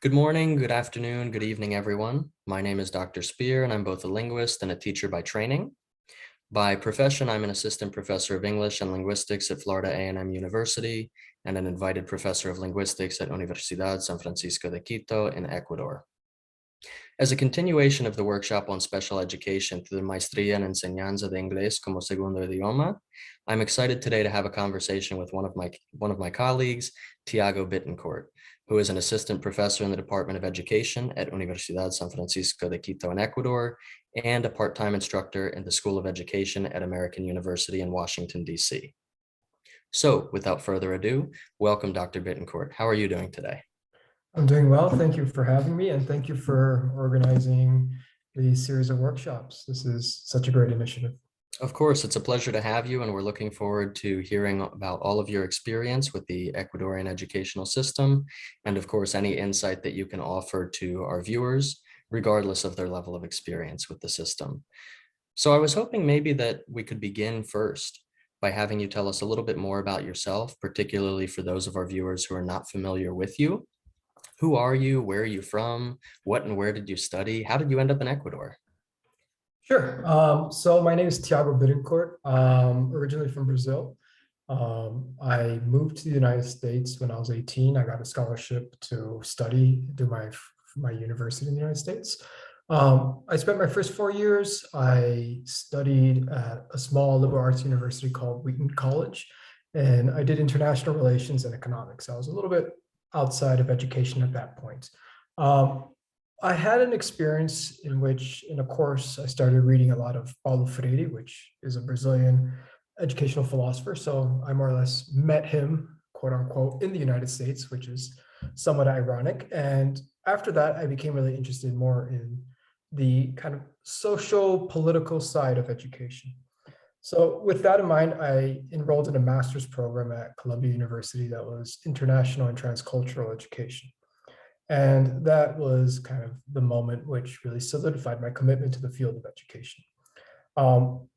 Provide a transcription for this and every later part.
Good morning, good afternoon, good evening, everyone. My name is Dr. Spear, and I'm both a linguist and a teacher by training. By profession, I'm an assistant professor of English and linguistics at Florida A&M University and an invited professor of linguistics at Universidad San Francisco de Quito in Ecuador. As a continuation of the workshop on special education through the Maestría en Enseñanza de Inglés como Segundo Idioma, I'm excited today to have a conversation with one of my colleagues, Tiago Bittencourt, who is an assistant professor in the Department of Education at Universidad San Francisco de Quito in Ecuador, and a part-time instructor in the School of Education at American University in Washington, D.C. So without further ado, welcome, Dr. Bittencourt. How are you doing today? I'm doing well. Thank you for having me, and thank you for organizing the series of workshops. This is such a great initiative. Of course, it's a pleasure to have you, and we're looking forward to hearing about all of your experience with the Ecuadorian educational system, and of course, any insight that you can offer to our viewers, regardless of their level of experience with the system. So I was hoping maybe that we could begin first by having you tell us a little bit more about yourself, particularly for those of our viewers who are not familiar with you. Who are you? Where are you from? What and where did you study? How did you end up in Ecuador? Sure. So my name is Tiago Bittencourt, originally from Brazil. I moved to the United States when I was 18. I got a scholarship to do my university in the United States. I spent my first 4 years. I studied at a small liberal arts university called Wheaton College, and I did international relations and economics. I was a little bit outside of education at that point. Um, I had an experience in which, in a course, I started reading a lot of Paulo Freire, which is a Brazilian educational philosopher. So I more or less met him, quote unquote, in the United States, which is somewhat ironic. And after that, I became really interested more in the kind of social political side of education. So with that in mind, I enrolled in a master's program at Columbia University that was international and transcultural education. And that was kind of the moment which really solidified my commitment to the field of education. Um,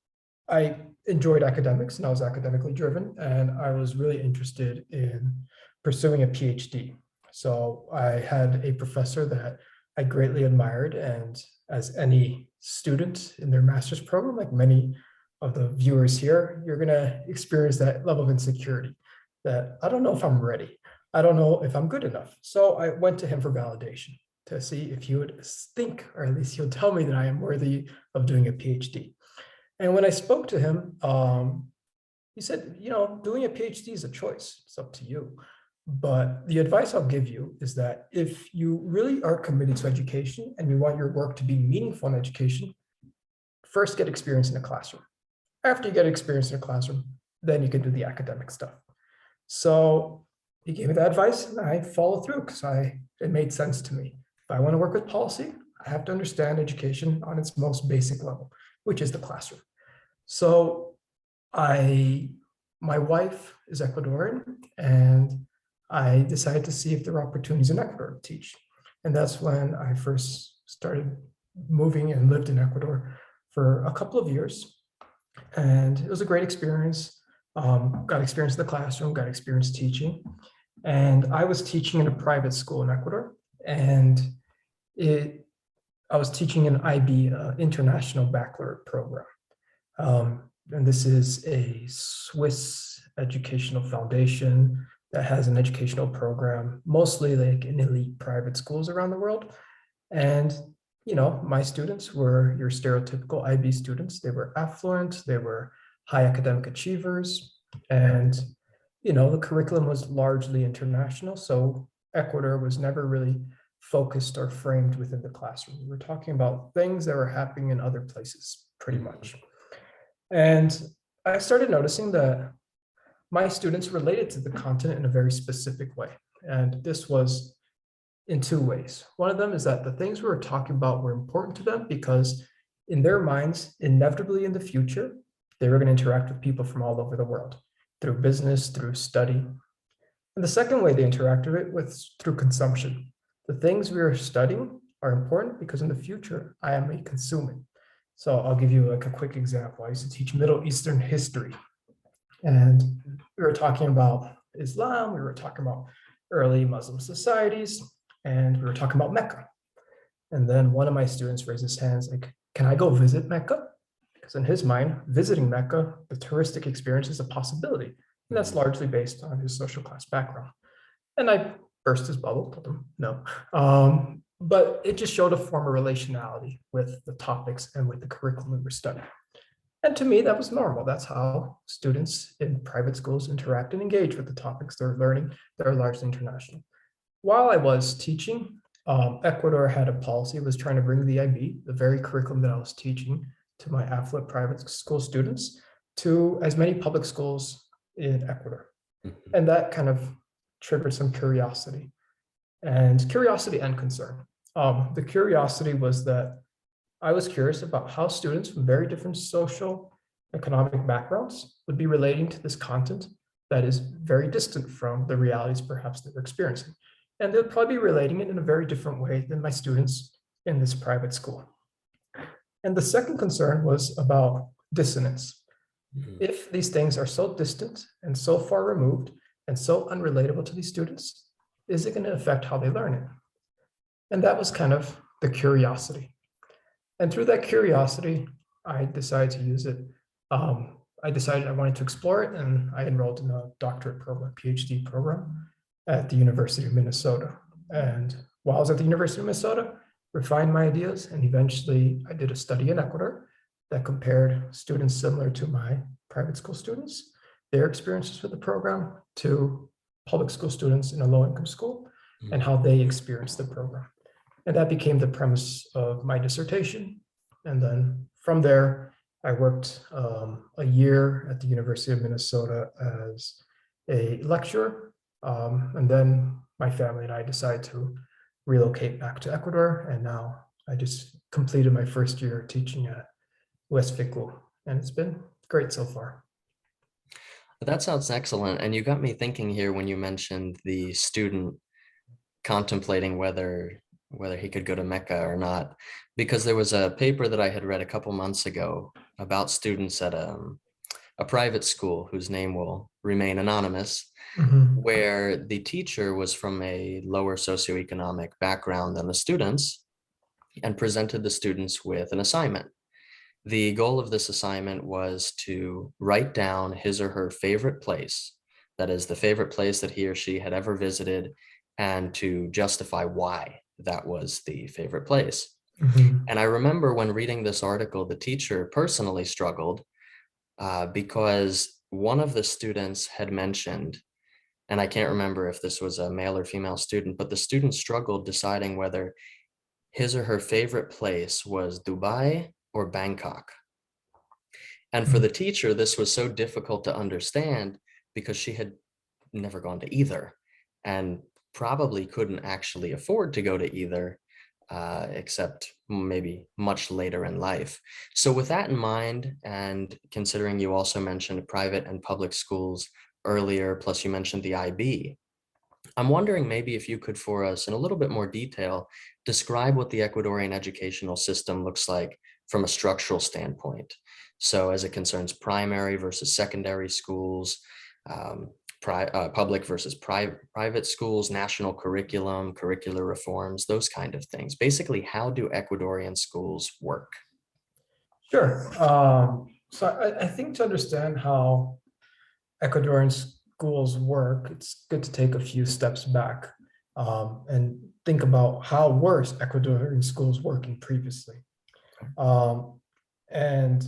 I enjoyed academics and I was academically driven, and I was really interested in pursuing a PhD. So I had a professor that I greatly admired, and as any student in their master's program, like many of the viewers here, you're going to experience that level of insecurity that I don't know if I'm ready. I don't know if I'm good enough. So I went to him for validation to see if he would think, or at least he'll tell me that I am worthy of doing a PhD. And when I spoke to him, he said, doing a PhD is a choice. It's up to you. But the advice I'll give you is that if you really are committed to education and you want your work to be meaningful in education, first get experience in a classroom. After you get experience in a classroom, then you can do the academic stuff. So he gave me that advice and I followed through because it made sense to me. If I want to work with policy, I have to understand education on its most basic level, which is the classroom. So my wife is Ecuadorian, and I decided to see if there were opportunities in Ecuador to teach. And that's when I first started moving and lived in Ecuador for a couple of years. And it was a great experience. Got experience in the classroom, got experience teaching. And I was teaching in a private school in Ecuador. And I was teaching an IB, International Baccalaureate program. And this is a Swiss educational foundation that has an educational program, mostly like in elite private schools around the world. And my students were your stereotypical IB students. They were affluent, they were high academic achievers, and the curriculum was largely international. So Ecuador was never really focused or framed within the classroom. We were talking about things that were happening in other places, pretty much. And I started noticing that my students related to the content in a very specific way. And this was in two ways. One of them is that the things we were talking about were important to them because in their minds, inevitably in the future, they were going to interact with people from all over the world through business, through study. And the second way they interacted with it was through consumption. The things we are studying are important because in the future, I am a consuming. So I'll give you like a quick example. I used to teach Middle Eastern history, and we were talking about Islam. We were talking about early Muslim societies. and we were talking about Mecca. And then one of my students raised his hands like, can I go visit Mecca? Because in his mind, visiting Mecca, the touristic experience is a possibility. And that's largely based on his social class background. And I burst his bubble, told him no. But it just showed a form of relationality with the topics and with the curriculum we were studying. And to me, that was normal. That's how students in private schools interact and engage with the topics they're learning that are largely international. While I was teaching, Ecuador had a policy, was trying to bring the IB, the very curriculum that I was teaching to my affluent private school students, to as many public schools in Ecuador. And that kind of triggered some curiosity and concern. The curiosity was that I was curious about how students from very different social, economic backgrounds would be relating to this content that is very distant from the realities perhaps that we're experiencing. And they'll probably be relating it in a very different way than my students in this private school. And the second concern was about dissonance. If these things are so distant and so far removed and so unrelatable to these students, is it going to affect how they learn it? And that was kind of the curiosity. And through that curiosity, I decided to use it. I decided I wanted to explore it, and I enrolled in a doctorate program, PhD program at the University of Minnesota. And while I was at the University of Minnesota, refined my ideas, and eventually I did a study in Ecuador that compared students similar to my private school students, their experiences with the program, to public school students in a low-income school, and how they experienced the program. And that became the premise of my dissertation. And then from there, I worked a year at the University of Minnesota as a lecturer. And then my family and I decided to relocate back to Ecuador. And now I just completed my first year teaching at West Fico, and it's been great so far. That sounds excellent. And you got me thinking here when you mentioned the student contemplating whether he could go to Mecca or not, because there was a paper that I had read a couple months ago about students at a private school whose name will remain anonymous, where the teacher was from a lower socioeconomic background than the students and presented the students with an assignment. The goal of this assignment was to write down his or her favorite place, that is, the favorite place that he or she had ever visited, and to justify why that was the favorite place. And I remember when reading this article, the teacher personally struggled because one of the students had mentioned, and I can't remember if this was a male or female student, but the student struggled deciding whether his or her favorite place was Dubai or Bangkok. And for the teacher, this was so difficult to understand because she had never gone to either and probably couldn't actually afford to go to either, except maybe much later in life. So with that in mind, and considering you also mentioned private and public schools earlier, plus you mentioned the IB, I'm wondering maybe if you could, for us in a little bit more detail, describe what the Ecuadorian educational system looks like from a structural standpoint. So as it concerns primary versus secondary schools, public versus private schools, national curriculum, curricular reforms, those kind of things. Basically, how do Ecuadorian schools work? Sure. So I think to understand how Ecuadorian schools work, it's good to take a few steps back and think about how were Ecuadorian schools working previously. And,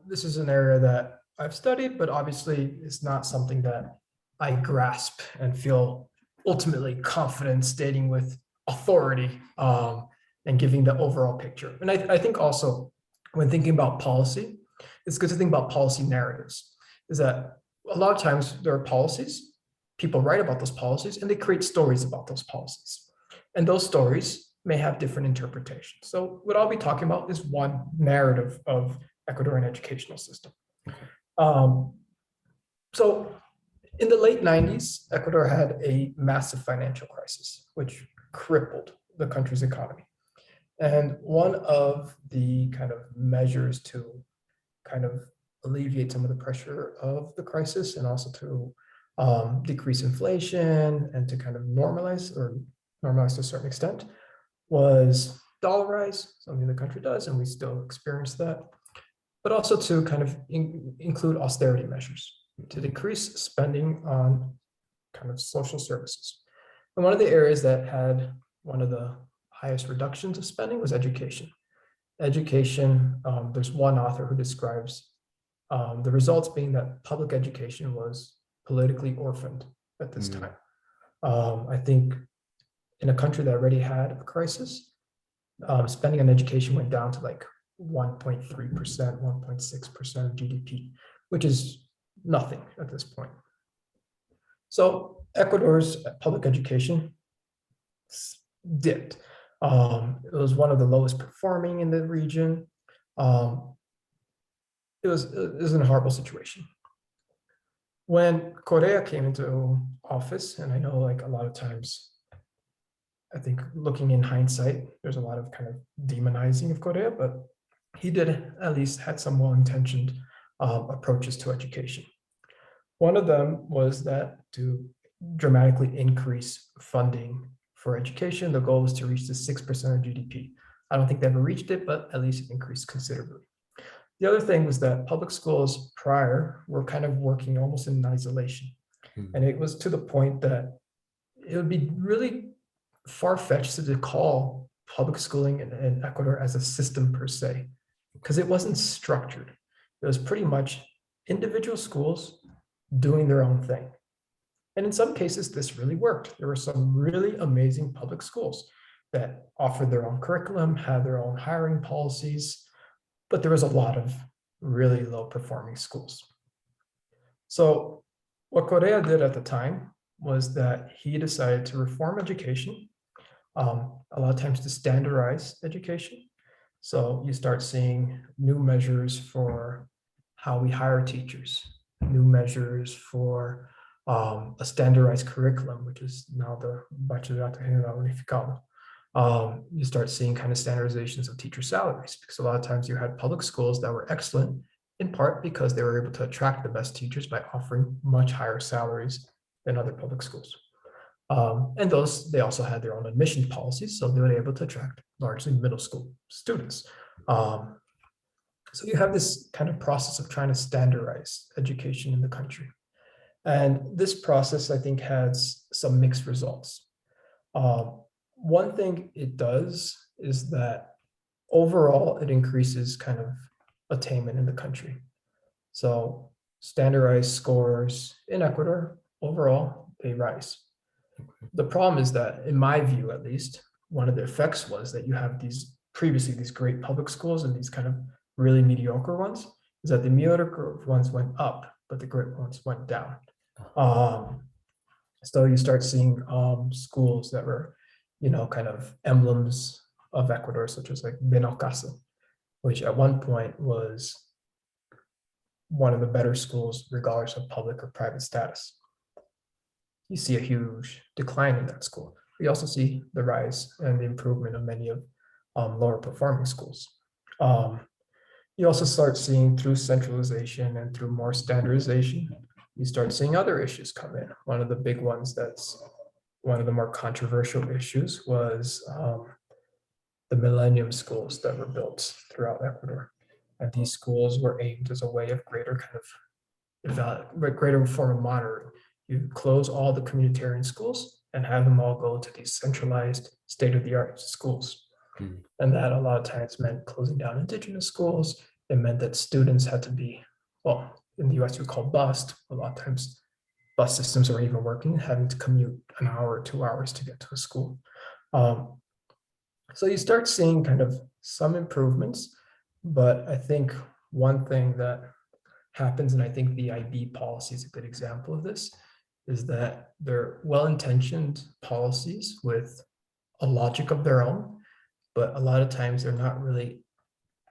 this is an area that I've studied, but obviously it's not something that I grasp and feel ultimately confident stating with authority and giving the overall picture. And I think also when thinking about policy, it's good to think about policy narratives. Is that a lot of times there are policies, people write about those policies, and they create stories about those policies. And those stories may have different interpretations. So what I'll be talking about is one narrative of Ecuadorian educational system. So in the late 90s, Ecuador had a massive financial crisis, which crippled the country's economy. And one of the kind of measures to kind of alleviate some of the pressure of the crisis and also to decrease inflation and to kind of normalize or normalized to a certain extent, was dollarize, something the country does, and we still experience that, but also to kind of include austerity measures to decrease spending on kind of social services. And one of the areas that had one of the highest reductions of spending was education. Education, there's one author who describes the results being that public education was politically orphaned at this time. I think in a country that already had a crisis, spending on education went down to like 1.3%, 1.6% of GDP, which is nothing at this point. So Ecuador's public education dipped. It was one of the lowest performing in the region. It was in a horrible situation. When Correa came into office, and I know like a lot of times, I think looking in hindsight, there's a lot of kind of demonizing of Correa, but he did at least had some well-intentioned approaches to education. One of them was that to dramatically increase funding for education, the goal was to reach the 6% of GDP. I don't think they ever reached it, but at least it increased considerably. The other thing was that public schools prior were kind of working almost in isolation. And it was to the point that it would be really far-fetched to call public schooling in Ecuador as a system per se, because it wasn't structured. It was pretty much individual schools doing their own thing. And in some cases, this really worked. There were some really amazing public schools that offered their own curriculum, had their own hiring policies, but there was a lot of really low performing schools. So what Correa did at the time was that he decided to reform education, a lot of times to standardize education. So you start seeing new measures for how we hire teachers, new measures for a standardized curriculum, which is now the Bachillerato General Unificado. You start seeing kind of standardizations of teacher salaries, because a lot of times you had public schools that were excellent, in part because they were able to attract the best teachers by offering much higher salaries than other public schools. And they also had their own admission policies, so they were able to attract largely middle school students. So you have this kind of process of trying to standardize education in the country. And this process, I think, has some mixed results. One thing it does is that overall, it increases kind of attainment in the country. So standardized scores in Ecuador, overall, they rise. The problem is that, in my view at least, one of the effects was that you have previously these great public schools and these kind of really mediocre ones, is that the mediocre ones went up, but the great ones went down. So you start seeing schools that were, kind of emblems of Ecuador, such as like Benalcázar, which at one point was one of the better schools, regardless of public or private status. You see a huge decline in that school. We also see the rise and the improvement of many of lower performing schools. You also start seeing, through centralization and through more standardization, you start seeing other issues come in. One of the big ones that's one of the more controversial issues was the millennium schools that were built throughout Ecuador. And these schools were aimed as a way of greater form of monitoring. You close all the communitarian schools and have them all go to these centralized state-of-the-art schools. And that a lot of times meant closing down indigenous schools. It meant that students had to be, well, in the US we call bused. A lot of times bus systems are even working, having to commute an hour or 2 hours to get to a school. So you start seeing kind of some improvements, but I think one thing that happens, and I think the IB policy is a good example of this, is that they're well-intentioned policies with a logic of their own, but a lot of times they're not really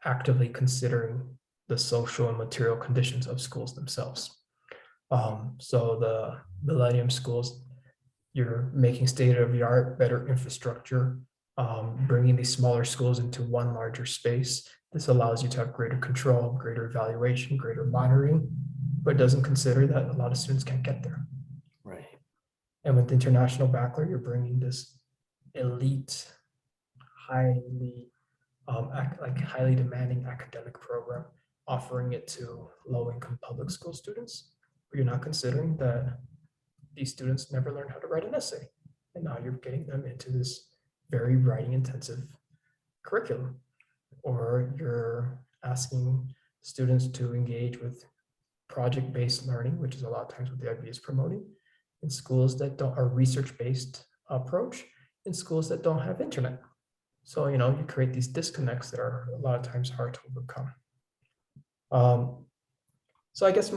actively considering the social and material conditions of schools themselves. So the millennium schools, you're making state-of-the-art, better infrastructure, bringing these smaller schools into one larger space. This allows you to have greater control, greater evaluation, greater monitoring, but it doesn't consider that a lot of students can't get there. Right. And with international baccalaureate, you're bringing this elite, highly like highly demanding academic program, offering it to low-income public school students, but you're not considering that these students never learned how to write an essay, and now you're getting them into this very writing intensive curriculum, or you're asking students to engage with project-based learning, which is a lot of times what the IB is promoting, in schools that don't are research-based approach, in schools that don't have internet. So, you create these disconnects that are a lot of times hard to overcome. So I guess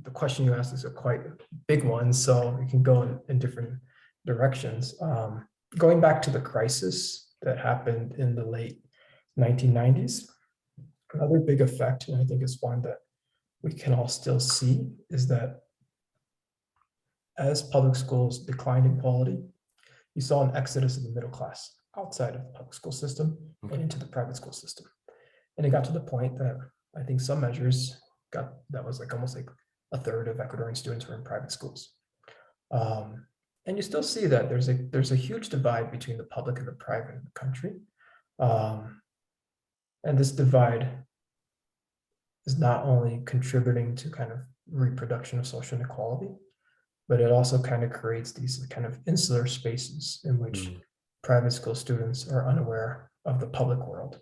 the question you asked is a quite big one, so we can go in different directions. Going back to the crisis that happened in the late 1990s, another big effect, and I think it's one that we can all still see, is that as public schools declined in quality, you saw an exodus of the middle class outside of the public school system and into the private school system. And it got to the point that I think some measures that was like almost like a third of Ecuadorian students were in private schools. And you still see that there's a huge divide between the public and the private in the country. And this divide is not only contributing to kind of reproduction of social inequality, but it also kind of creates these kind of insular spaces in which private school students are unaware of the public world,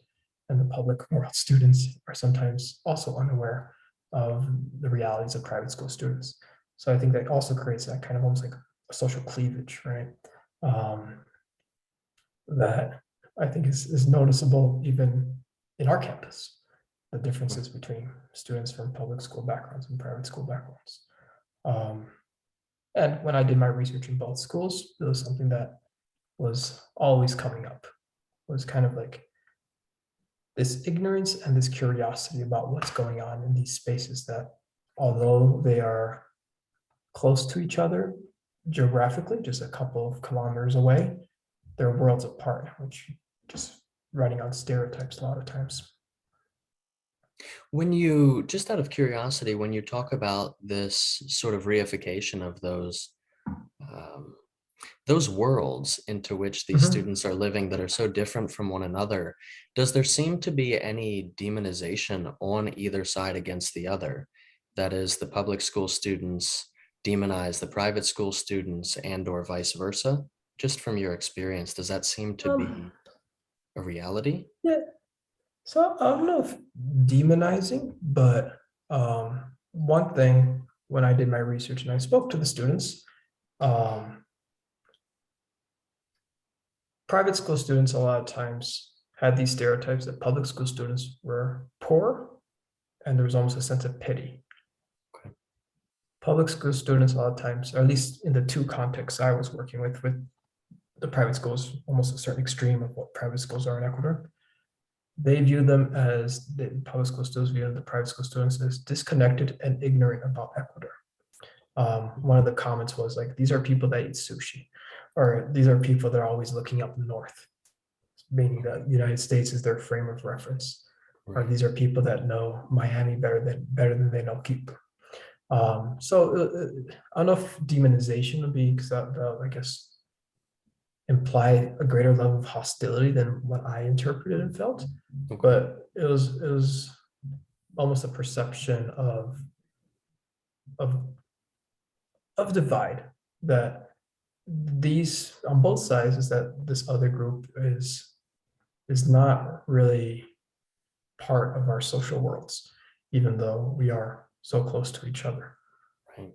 and the public world students are sometimes also unaware of the realities of private school students. So I think that also creates that kind of almost like a social cleavage, right? That I think is noticeable even in our campus, the differences between students from public school backgrounds and private school backgrounds. And when I did my research in both schools, it was something that was always coming up, was kind of like this ignorance and this curiosity about what's going on in these spaces that, although they are close to each other geographically, just a couple of kilometers away, they're worlds apart, which just running on stereotypes a lot of times. When you, just out of curiosity, when you talk about this sort of reification of those worlds into which these students are living that are so different from one another, does there seem to be any demonization on either side against the other? That is, the public school students demonize the private school students and or vice versa? Just from your experience, does that seem to be a reality? Yeah, so I don't know if demonizing, but one thing when I did my research and I spoke to the students, private school students a lot of times had these stereotypes that public school students were poor, and there was almost a sense of pity. Okay. Public school students a lot of times, or at least in the two contexts I was working with the private schools, almost a certain extreme of what private schools are in Ecuador. They view them as, the public school students view the private school students as disconnected and ignorant about Ecuador. One of the comments was like, these are people that eat sushi, or these are people that are always looking up north, meaning that the United States is their frame of reference. Right. Or these are people that know Miami better than they know Quito. So I don't know if demonization would be, because that I guess imply a greater level of hostility than what I interpreted and felt. Okay. But it was almost a perception of divide, that these on both sides, is that this other group is not really part of our social worlds, even though we are so close to each other. Right.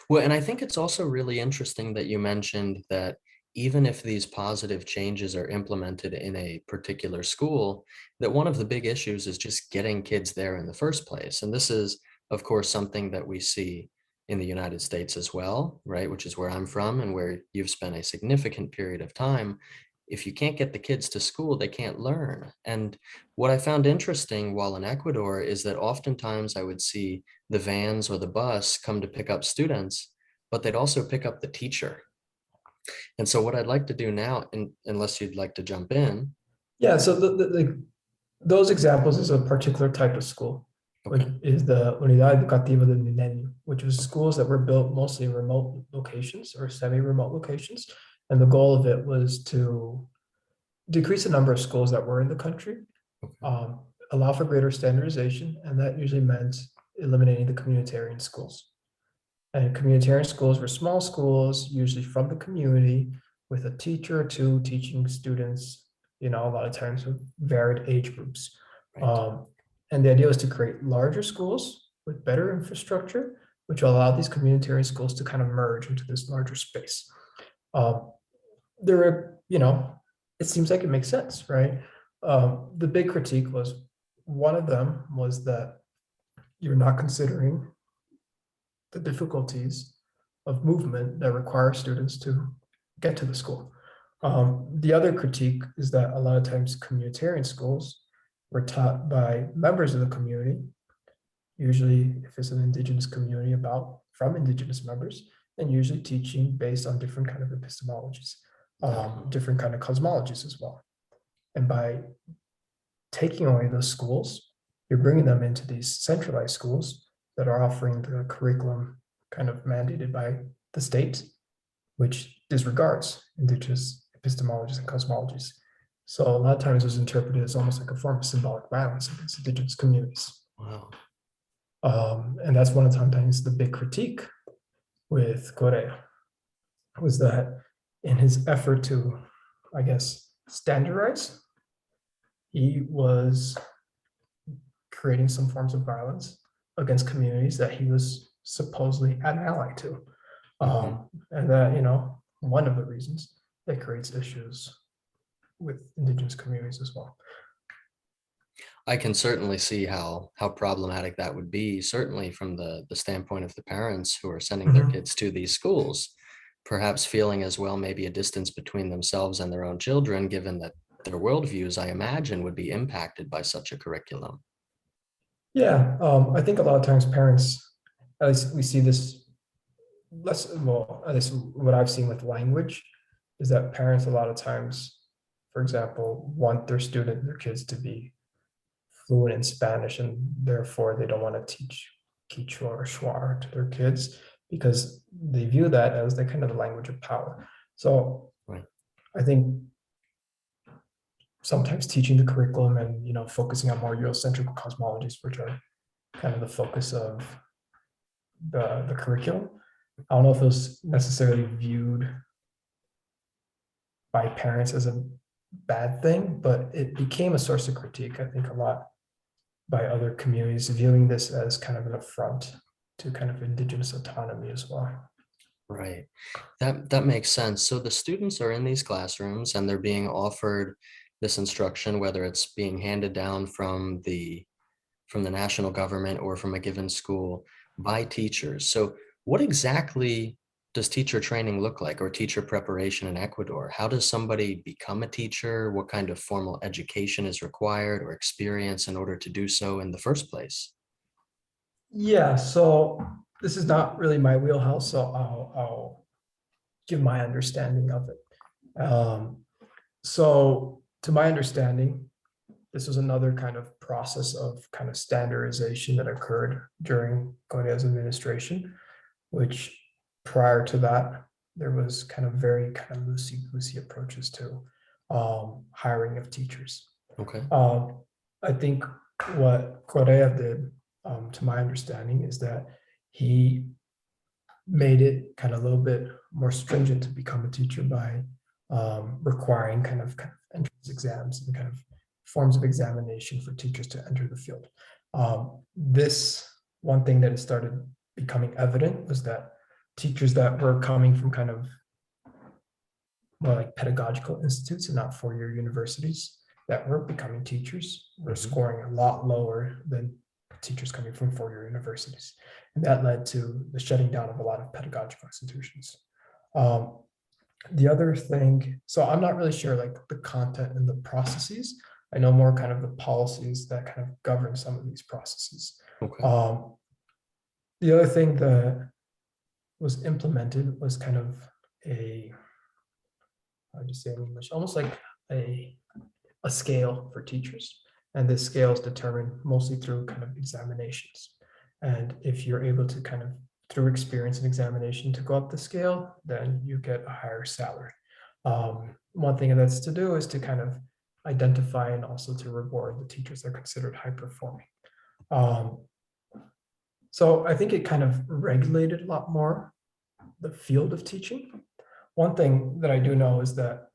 Well, and I think it's also really interesting that you mentioned that even if these positive changes are implemented in a particular school, that one of the big issues is just getting kids there in the first place. And this is, of course, something that we see in the United States as well, right? Which is where I'm from and where you've spent a significant period of time. If you can't get the kids to school, they can't learn. And what I found interesting while in Ecuador is that oftentimes I would see the vans or the bus come to pick up students, but they'd also pick up the teacher. And so what I'd like to do now, unless you'd like to jump in. Yeah, so those examples is a particular type of school. which Okay. is the Unidad Educativa del Milenio, which was schools that were built mostly in remote locations or semi-remote locations. And the goal of it was to decrease the number of schools that were in the country, Okay. allow for greater standardization, and that usually meant eliminating the communitarian schools. And communitarian schools were small schools, usually from the community, with a teacher or two teaching students, a lot of times with varied age groups. Right. Um, and the idea was to create larger schools with better infrastructure, which will allow these communitarian schools to kind of merge into this larger space. Um, there are, it seems like it makes sense, right? The big critique was one of them was that you're not considering the difficulties of movement that require students to get to the school. The other critique is that a lot of times communitarian schools were taught by members of the community, usually if it's an indigenous community from indigenous members, and usually teaching based on different kind of epistemologies, different kind of cosmologies as well. And by taking away those schools, you're bringing them into these centralized schools that are offering the curriculum kind of mandated by the state, which disregards indigenous epistemologies and cosmologies. So a lot of times it was interpreted as almost like a form of symbolic violence against indigenous communities. Wow. And that's one of sometimes the big critique with Correa was that in his effort to, I guess, standardize, he was creating some forms of violence against communities that he was supposedly an ally to. And that, one of the reasons that creates issues with indigenous communities as well. I can certainly see how problematic that would be, certainly from the standpoint of the parents who are sending their kids to these schools, perhaps feeling as well maybe a distance between themselves and their own children, given that their worldviews, I imagine, would be impacted by such a curriculum. Yeah, I think a lot of times parents, at least we see this less, well, at least what I've seen with language, is that parents a lot of times, for example, want their kids to be fluent in Spanish, and therefore they don't want to teach Quechua or Shuar to their kids because they view that as the kind of the language of power. So Right. I think sometimes teaching the curriculum and focusing on more Eurocentric cosmologies, which are kind of the focus of the curriculum. I don't know if it was necessarily viewed by parents as a bad thing, but it became a source of critique, I think, a lot by other communities, viewing this as kind of an affront to kind of indigenous autonomy as well. Right. That makes sense. So the students are in these classrooms and they're being offered this instruction, whether it's being handed down from the national government or from a given school by teachers. So what exactly does teacher training look like, or teacher preparation in Ecuador? How does somebody become a teacher? What kind of formal education is required or experience in order to do so in the first place? Yeah, so this is not really my wheelhouse, so I'll give my understanding of it. So to my understanding, this was another kind of process of kind of standardization that occurred during Correa's administration, which prior to that, there was kind of very kind of loosey-goosey approaches to hiring of teachers. Okay. I think what Correa did, to my understanding, is that he made it kind of a little bit more stringent to become a teacher by requiring kind of entrance exams and kind of forms of examination for teachers to enter the field. This one thing that it started becoming evident was that teachers that were coming from kind of more like pedagogical institutes and not four-year universities that were becoming teachers were scoring a lot lower than teachers coming from four-year universities. And that led to the shutting down of a lot of pedagogical institutions. The other thing, so I'm not really sure like the content and the processes. I know more kind of the policies that kind of govern some of these processes. Okay. The other thing that was implemented was kind of how do you say in English, almost like a scale for teachers. And this scale is determined mostly through kind of examinations. And if you're able to kind of, through experience and examination, to go up the scale, then you get a higher salary. One thing that's to do is to kind of identify and also to reward the teachers that are considered high performing. Um, so I think it kind of regulated a lot more the field of teaching. One thing that I do know is that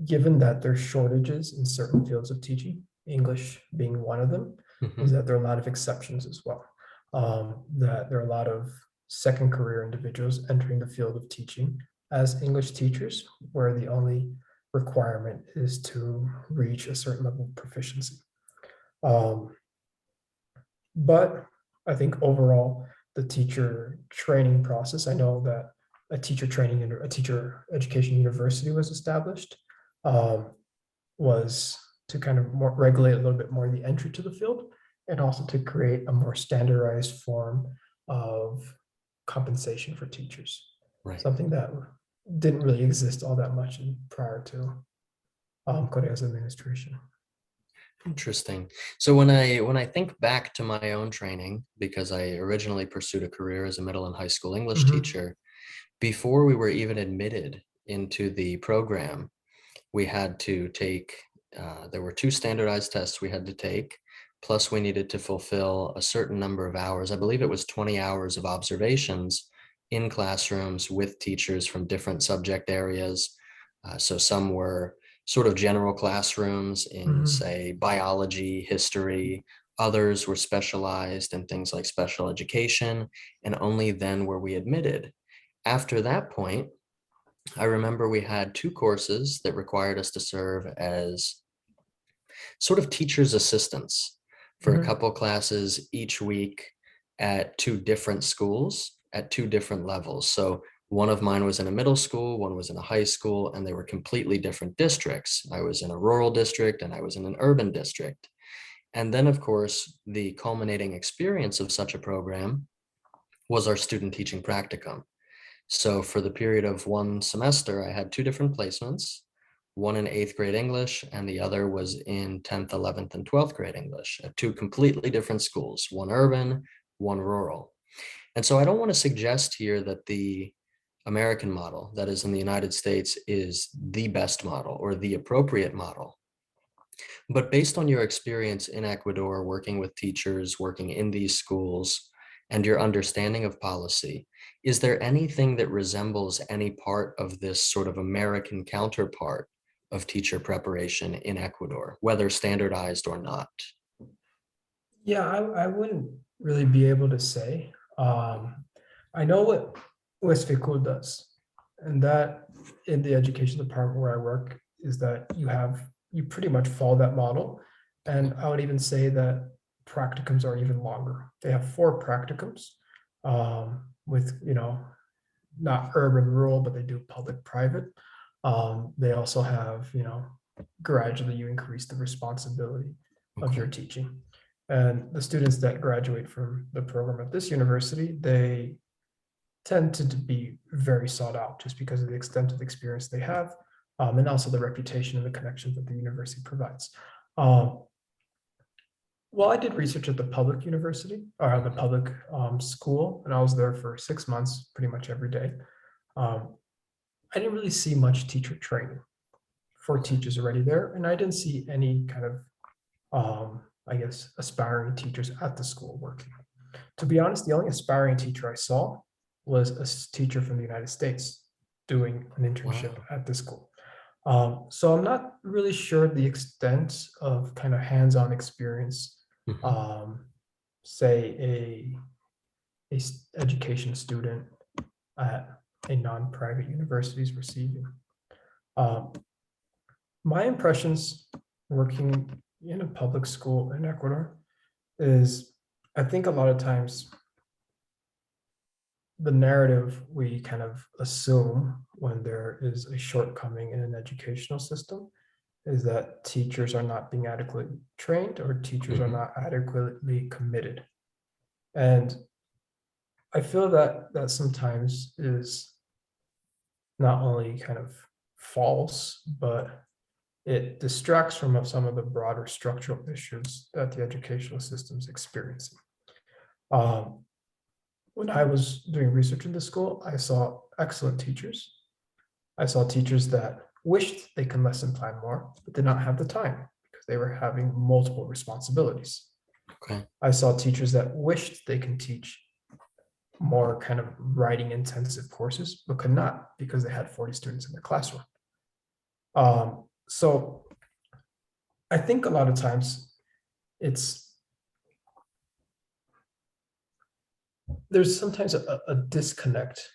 given that there's shortages in certain fields of teaching, English being one of them, is that there are a lot of exceptions as well. That there are a lot of second career individuals entering the field of teaching as English teachers, where the only requirement is to reach a certain level of proficiency. Um, but I think overall, the teacher training process, I know that a teacher training and a teacher education university was established, um, was to kind of more regulate a little bit more the entry to the field, and also to create a more standardized form of compensation for teachers. Right. Something that didn't really exist all that much prior to Korea's administration. Interesting. So when I think back to my own training, because I originally pursued a career as a middle and high school English Mhm. teacher, before we were even admitted into the program, we had to take, there were two standardized tests we had to take, plus we needed to fulfill a certain number of hours. I believe it was 20 hours of observations in classrooms with teachers from different subject areas. So some were sort of general classrooms in, Mhm. say, biology, history. Others were specialized in things like special education, and only then were we admitted. After that point, I remember we had two courses that required us to serve as sort of teacher's assistants for a Mhm. couple classes each week at two different schools at two different levels. So one of mine was in a middle school, one was in a high school, and they were completely different districts. I was in a rural district and I was in an urban district. And then, of course, the culminating experience of such a program was our student teaching practicum. So for the period of one semester, I had two different placements, one in eighth grade English, and the other was in 10th, 11th, and 12th grade English at two completely different schools, one urban, one rural. And so I don't want to suggest here that the American model, that is in the United States, is the best model or the appropriate model. But based on your experience in Ecuador, working with teachers, working in these schools, and your understanding of policy, is there anything that resembles any part of this sort of American counterpart of teacher preparation in Ecuador, whether standardized or not? Yeah, I wouldn't really be able to say. I know what Westfield does, and that in the education department where I work is that you pretty much follow that model. And I would even say that practicums are even longer. They have 4 practicums, with, not urban rural, but they do public private. They also have, gradually you increase the responsibility of your Okay. teaching. And the students that graduate from the program at this university, they tend to be very sought out just because of the extent of experience they have, and also the reputation and the connections that the university provides. Um, well, I did research at the public university or the public school, and I was there for 6 months, pretty much every day. Um, I didn't really see much teacher training for teachers already there, and I didn't see any kind of, I guess, aspiring teachers at the school working. To be honest, the only aspiring teacher I saw was a teacher from the United States doing an internship Wow. at the school. So I'm not really sure the extent of kind of hands-on experience, Mhm. um, say a education student at a non-private university is receiving. Um, my impressions working in a public school in Ecuador is I think a lot of times the narrative we kind of assume when there is a shortcoming in an educational system is that teachers are not being adequately trained or teachers are Mhm. not adequately committed. And I feel that that sometimes is not only kind of false, but it distracts from some of the broader structural issues that the educational system is experiencing. Um, when I was doing research in the school, I saw excellent teachers. I saw teachers that wished they could lesson plan more, but did not have the time because they were having multiple responsibilities. Okay. I saw teachers that wished they can teach more kind of writing intensive courses, but could not because they had 40 students in the classroom. So I think a lot of times it's there's sometimes a disconnect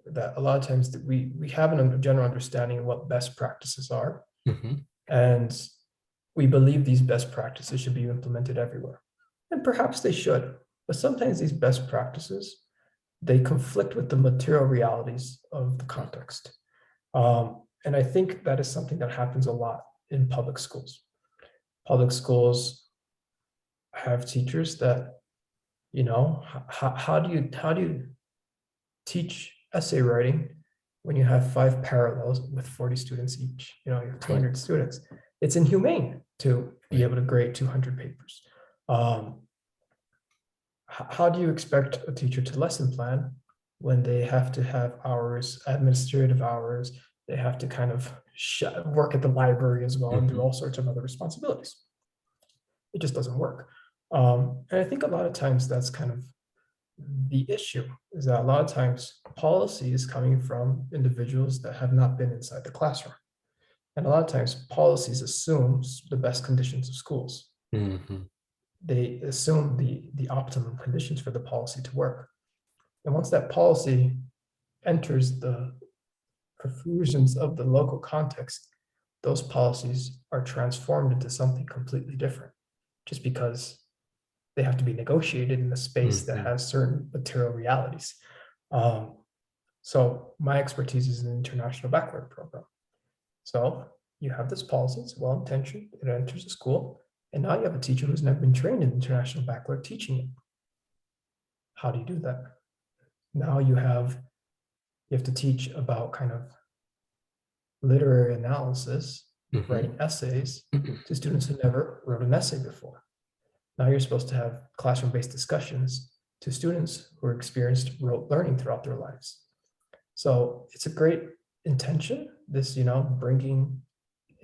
that a lot of times that we have a general understanding of what best practices are, Mhm. and we believe these best practices should be implemented everywhere, and perhaps they should. But sometimes these best practices they conflict with the material realities of the context. And I think that is something that happens a lot in public schools. Public schools have teachers that, how do you teach essay writing when you have 5 parallels with 40 students each? You have Right. 200 students. It's inhumane to be Right. able to grade 200 papers. Um, how do you expect a teacher to lesson plan when they have to have hours, administrative hours? They have to kind of work at the library as well and do Mhm. all sorts of other responsibilities. It just doesn't work. And I think a lot of times that's kind of the issue is that a lot of times policy is coming from individuals that have not been inside the classroom. And a lot of times policies assume the best conditions of schools. Mhm. They assume the optimum conditions for the policy to work. And once that policy enters the perfusions of the local context, those policies are transformed into something completely different just because they have to be negotiated in a space that Mhm. has certain material realities. Um, so my expertise is in the international baccalaureate program. So you have this policy, it's well intentioned, it enters the school, and now you have a teacher who's never been trained in international baccalaureate teaching it. How do you do that? Now you have to teach about kind of literary analysis, Mhm. writing essays to students who never wrote an essay before. Now you're supposed to have classroom-based discussions to students who are experienced rote learning throughout their lives. So it's a great intention, this, bringing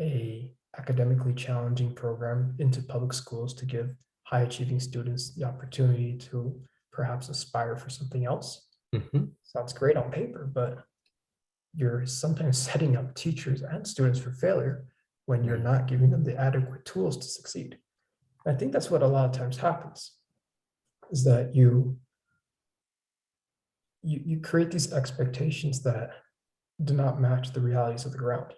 a academically challenging program into public schools to give high achieving students the opportunity to perhaps aspire for something else. Mhm. Sounds great on paper, but you're sometimes setting up teachers and students for failure when you're Right. not giving them the adequate tools to succeed. I think that's what a lot of times happens is that you create these expectations that do not match the realities of the ground.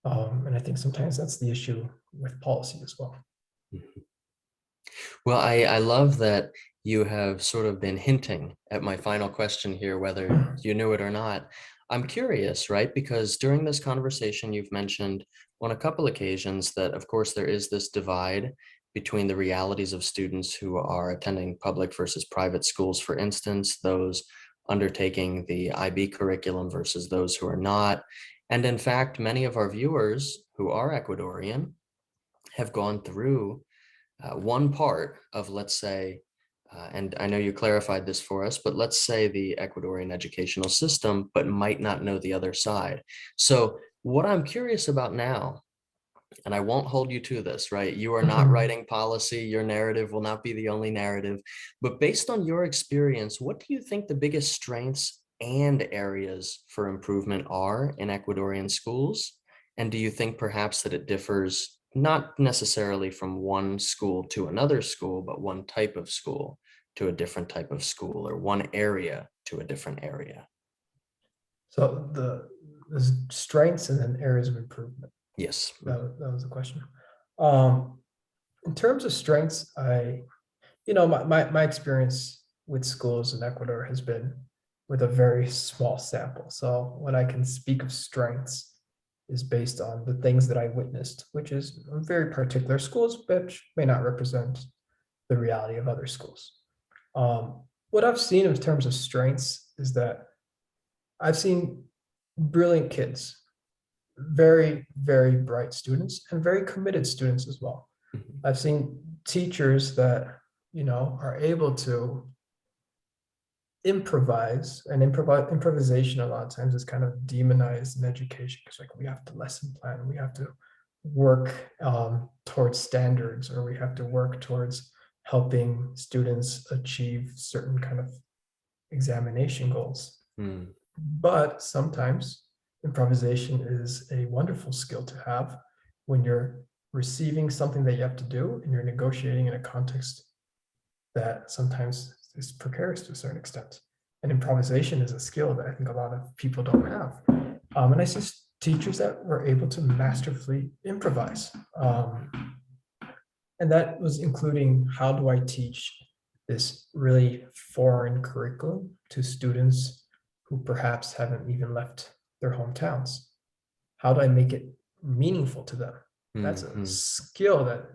And I think sometimes that's the issue with policy as well. Mhm. Well, I love that you have sort of been hinting at my final question here, whether you knew it or not. I'm curious, right? Because during this conversation, you've mentioned on a couple occasions that, of course, there is this divide between the realities of students who are attending public versus private schools, for instance, those undertaking the IB curriculum versus those who are not. And in fact, many of our viewers who are Ecuadorian have gone through one part of, let's say, and I know you clarified this for us, but let's say the Ecuadorian educational system, but might not know the other side. So what I'm curious about now, and I won't hold you to this, right? You are not Mhm. writing policy. Your narrative will not be the only narrative. But based on your experience, what do you think the biggest strengths and areas for improvement are in Ecuadorian schools? And do you think perhaps that it differs not necessarily from one school to another school, but one type of school to a different type of school, or one area to a different area? So the strengths and then areas of improvement. Yes. That was the question. Um, in terms of strengths, my experience with schools in Ecuador has been with a very small sample. So when I can speak of strengths is based on the things that I witnessed, which is very particular schools, which may not represent the reality of other schools. What I've seen in terms of strengths is that I've seen brilliant kids very, very bright students and very committed students as well. Mhm. I've seen teachers that, are able to improvise, and improvisation a lot of times is kind of demonized in education because like we have to lesson plan, we have to work towards standards, or we have to work towards helping students achieve certain kind of examination goals. Mm. But sometimes improvisation is a wonderful skill to have when you're receiving something that you have to do and you're negotiating in a context that sometimes is precarious to a certain extent. And improvisation is a skill that I think a lot of people don't have. And I see teachers that were able to masterfully improvise. And that was including, how do I teach this really foreign curriculum to students who perhaps haven't even left their hometowns? How do I make it meaningful to them? That's a Mhm. skill that,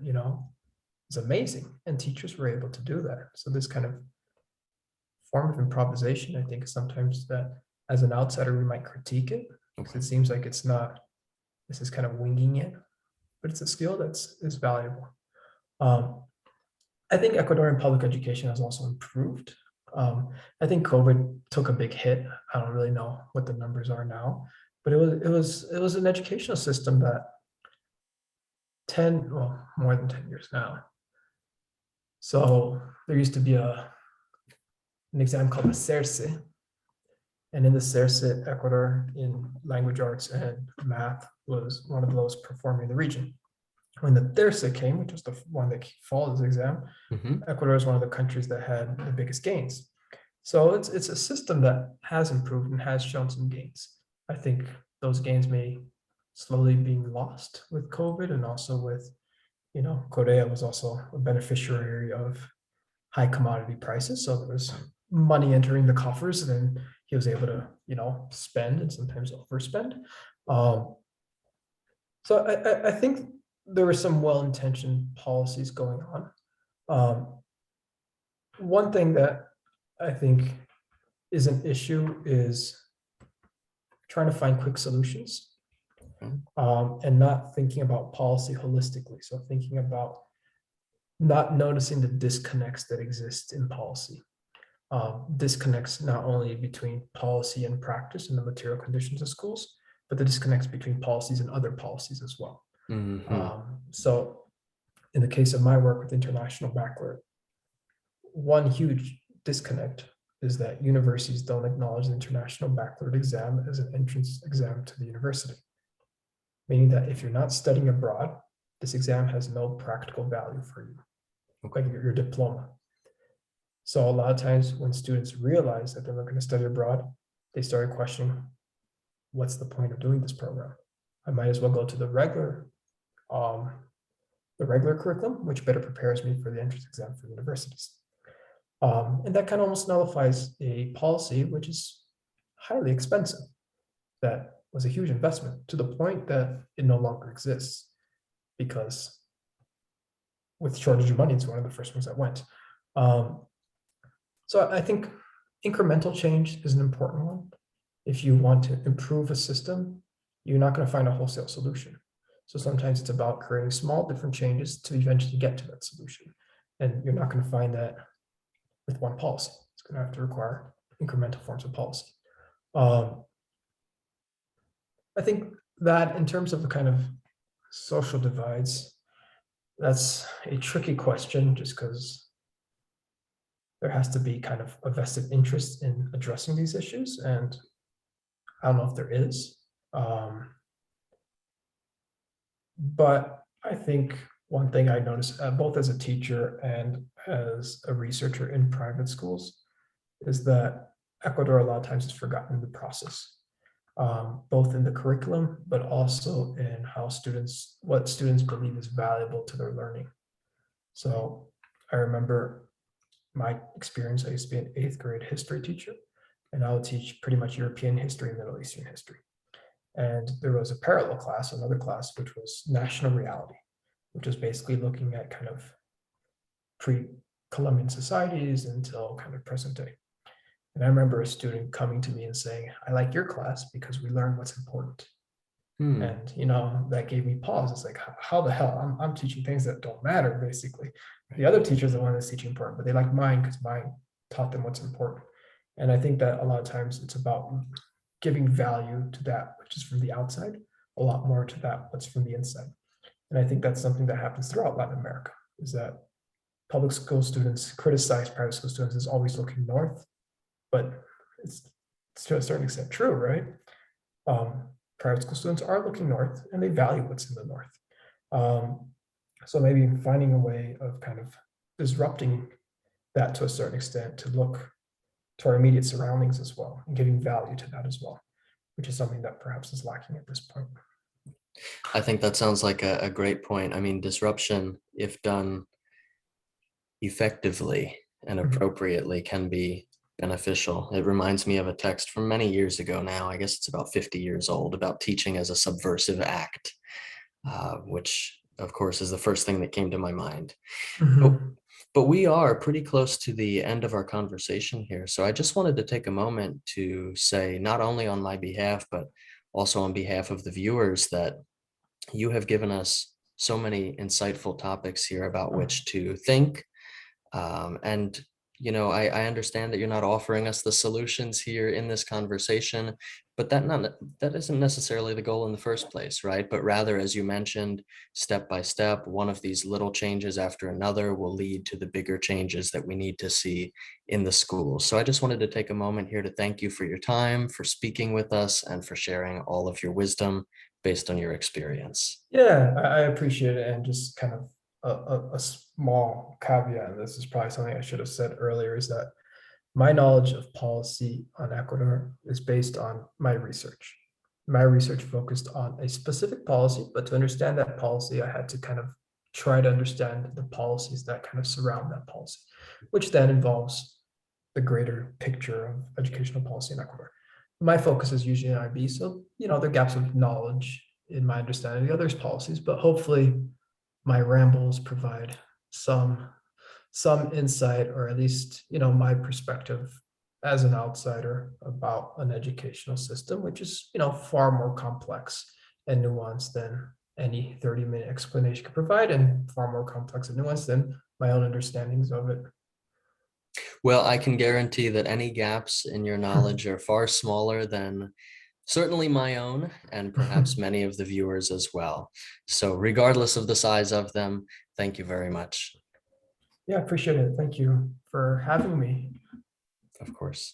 is amazing. And teachers were able to do that. So this kind of form of improvisation, I think, is sometimes that as an outsider, we might critique it because Okay. it seems like it's not, this is kind of winging it, but it's a skill that's is valuable. Um, I think Ecuadorian public education has also improved. I think COVID took a big hit. I don't really know what the numbers are now, but it was an educational system that 10, well, more than 10 years now. So there used to be an exam called the CERCE, and in the CERCE, Ecuador in language arts and math was one of the lowest performing in the region. When the TERCE came, which was the one that followed this exam, Mhm. Ecuador is one of the countries that had the biggest gains. So it's a system that has improved and has shown some gains. I think those gains may slowly being lost with COVID, and also with, Korea was also a beneficiary of high commodity prices. So there was money entering the coffers, and then he was able to, spend and sometimes overspend. Um, so I think there were some well-intentioned policies going on. Um, One thing that I think is an issue is trying to find quick solutions, Okay. and not thinking about policy holistically. So thinking about not noticing the disconnects that exist in policy. Disconnects not only between policy and practice and the material conditions of schools, but the disconnects between policies and other policies as well. Mhm. So in the case of my work with international baccalaureate, one huge disconnect is that universities don't acknowledge the international baccalaureate exam as an entrance exam to the university, meaning that if you're not studying abroad, this exam has no practical value for you, Okay. like your diploma. So a lot of times when students realize that they're not going to study abroad, they started questioning, what's the point of doing this program? I might as well go to um, the regular curriculum, which better prepares me for the entrance exam for universities. And that kind of almost nullifies a policy which is highly expensive. That was a huge investment, to the point that it no longer exists, because with shortage of money, it's one of the first ones that went. Um, so I think incremental change is an important one. If you want to improve a system, you're not going to find a wholesale solution. So sometimes it's about creating small different changes to eventually get to that solution. And you're not going to find that with one policy. It's going to have to require incremental forms of policy. I think that in terms of the kind of social divides, that's a tricky question, just because there has to be kind of a vested interest in addressing these issues. And I don't know if there is. But I think one thing I noticed, both as a teacher and as a researcher in private schools, is that Ecuador a lot of times is forgotten in the process, both in the curriculum, but also in what students believe is valuable to their learning. So I remember my experience, I used to be an 8th grade history teacher, and I would teach pretty much European history and Middle Eastern history. And there was a parallel class, another class, which was national reality, which was basically looking at kind of pre-Columbian societies until kind of present day. And I remember a student coming to me and saying, I like your class because we learn what's important. Hmm. And, that gave me pause. It's like, how the hell? I'm teaching things that don't matter, basically. The Right. other teachers are the one that's teaching important, but they like mine because mine taught them what's important. And I think that a lot of times it's about giving value to that which is from the outside, a lot more to that what's from the inside. And I think that's something that happens throughout Latin America, is that public school students criticize private school students as always looking north, but it's, it's to a certain extent true, right? Um, Private school students are looking north and they value what's in the north. Um, so maybe finding a way of kind of disrupting that to a certain extent to look to our immediate surroundings as well and giving value to that as well, which is something that perhaps is lacking at this point. I think that sounds like a great point. I mean, disruption, if done effectively and Mhm. appropriately, can be beneficial. It reminds me of a text from many years ago now. I guess it's about 50 years old, about teaching as a subversive act, which, of course, is the first thing that came to my mind. But, Mhm. but we are pretty close to the end of our conversation here. So I just wanted to take a moment to say, not only on my behalf, but also on behalf of the viewers, that you have given us so many insightful topics here about which to think. And, I understand that you're not offering us the solutions here in this conversation, but that isn't necessarily the goal in the first place, right? But rather, as you mentioned, step by step, one of these little changes after another will lead to the bigger changes that we need to see in the schools. So I just wanted to take a moment here to thank you for your time, for speaking with us, and for sharing all of your wisdom based on your experience. Yeah, I appreciate it. And just kind of a small caveat, and this is probably something I should have said earlier, is that my knowledge of policy on Ecuador is based on my research. My research focused on a specific policy, but to understand that policy, I had to kind of try to understand the policies that kind of surround that policy, which then involves the greater picture of educational policy in Ecuador. My focus is usually in IB, so there are gaps of knowledge in my understanding of the others' policies, but hopefully my rambles provide some some insight, or at least my perspective as an outsider about an educational system which is far more complex and nuanced than any 30-minute explanation could provide, and far more complex and nuanced than my own understandings of it. Well, I can guarantee that any gaps in your knowledge are far smaller than certainly my own, and perhaps many of the viewers as well. So, regardless of the size of them, thank you very much. Yeah, appreciate it. Thank you for having me. Of course.